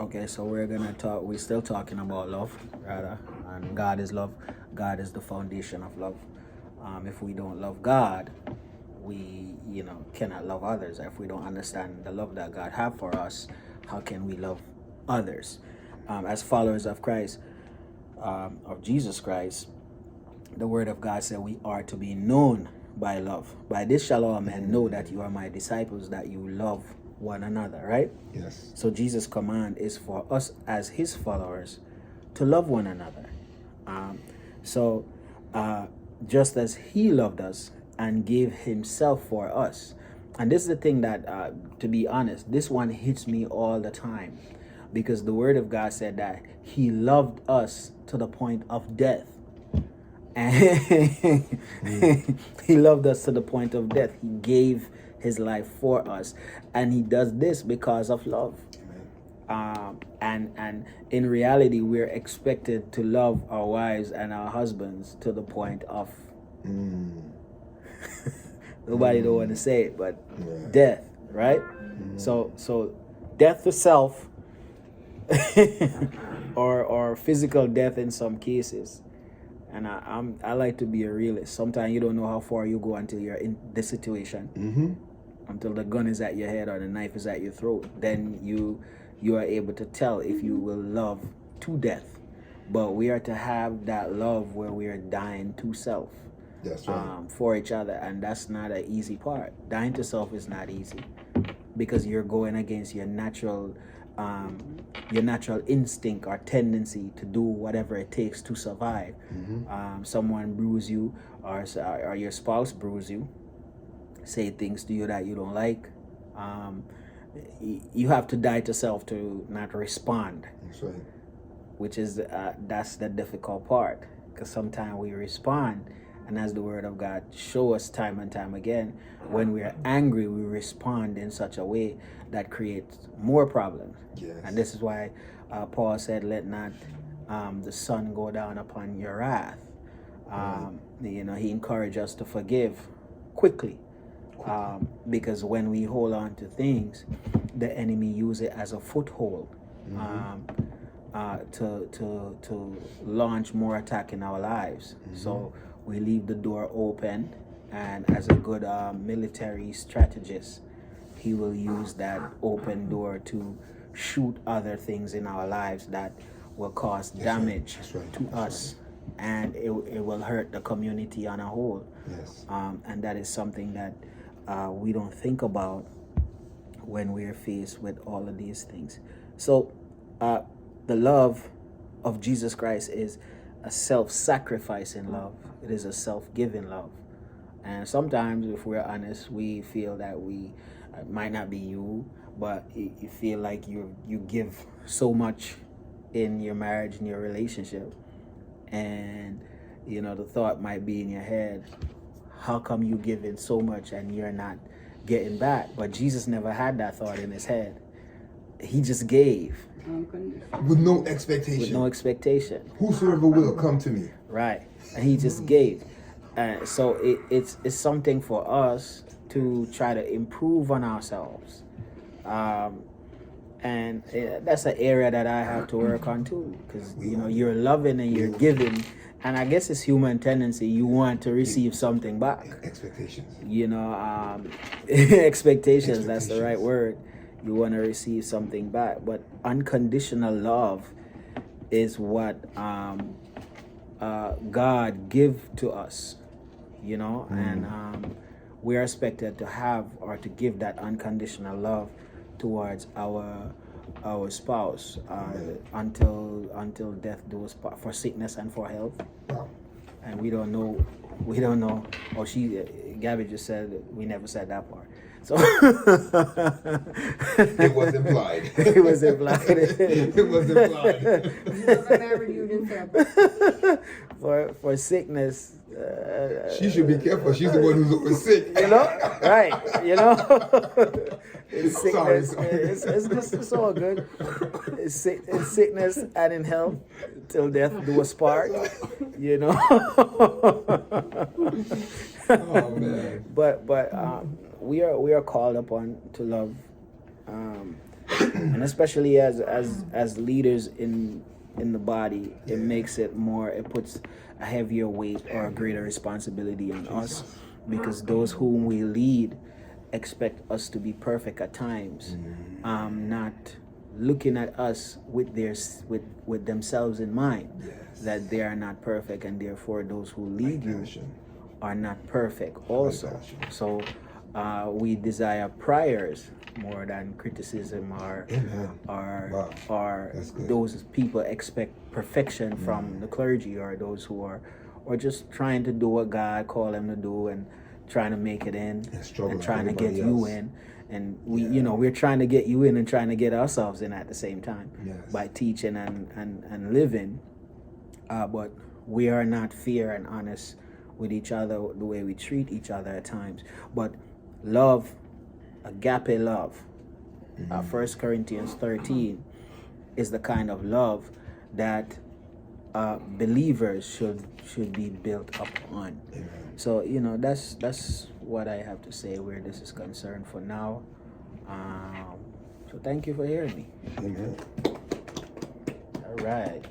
Okay, so we're still talking about love, rather, and God is love. God is the foundation of love. If we don't love God, we, cannot love others. If we don't understand the love that God have for us, how can we love others? As followers of Christ, of Jesus Christ, the word of God said we are to be known by love. By this shall all men know that you are my disciples, that you love one another, right? Yes. So Jesus' command is for us as his followers to love one another. So just as he loved us and gave himself for us. And this is the thing that, to be honest, this one hits me all the time, because the word of God said that he loved us to the point of death. And he loved us to the point of death. He gave his life for us, and he does this because of love. And in reality, we're expected to love our wives and our husbands to the point of nobody don't want to say it, but death, right? So death to self, or physical death in some cases. And I like to be a realist. Sometimes you don't know how far you go until you're in this situation, until the gun is at your head or the knife is at your throat. Then you are able to tell if you will love to death. But we are to have that love where we are dying to self. That's right. For each other, and that's not an easy part. Dying to self is not easy, because you're going against your natural instinct or tendency to do whatever it takes to survive. Someone bruise you, or your spouse bruise you, say things to you that you don't like. You have to die to self to not respond. That's right. Which is that's the difficult part, because sometimes we respond, and as the word of God show us time and time again, when we are angry, we respond in such a way that creates more problems. Yes. And this is why Paul said, let not the sun go down upon your wrath. He encouraged us to forgive quickly, because when we hold on to things, the enemy use it as a foothold to launch more attack in our lives. So we leave the door open, and as a good military strategist, he will use that open door to shoot other things in our lives that will cause damage to us, and it will hurt the community on a whole. Yes. And that is something that we don't think about when we're faced with all of these things. So the love of Jesus Christ is a self-sacrificing love. It is a self-giving love. And sometimes, if we're honest, we feel that we might not be you, but you feel like you give so much in your marriage, in your relationship, and the thought might be in your head, how come you giving so much and you're not getting back? But Jesus never had that thought in his head. He just gave. With no expectation. With no expectation. Whosoever will come to me. Right. And he just gave. So it's something for us to try to improve on ourselves. And that's an area that I have to work on too. Because, you're loving and you're giving. And I guess it's human tendency. You want to receive something back. Expectations. Expectations, that's the right word. You want to receive something back. But unconditional love is what God give to us, and we are expected to have or to give that unconditional love towards our spouse until death do us part, for sickness and for health. Wow. And we don't know. Oh, Gabby just said we never said that part. So it was implied. It was implied. It was implied. For sickness. She should be careful. She's the one who's always sick. Right? It's sickness. It's all good. It's sickness and in health till death do us part. Oh man. But we are called upon to love And especially as leaders in the body, it makes it more, it puts a heavier weight or a greater responsibility on us, because those whom we lead expect us to be perfect at times, not looking at us with with themselves in mind, that they are not perfect, and therefore those who lead you are not perfect also. So we desire prayers more than criticism, or those people expect perfection from the clergy, or those who are or just trying to do what God called them to do, and trying to make it in, and trying to get you in. And we, we're trying to get you in and trying to get ourselves in at the same time, by teaching and living. But we are not fair and honest with each other the way we treat each other at times. But love, agape love, 1 Corinthians 13, is the kind of love that believers should be built upon. So that's what I have to say where this is concerned for now. So thank you for hearing me. Amen. All right.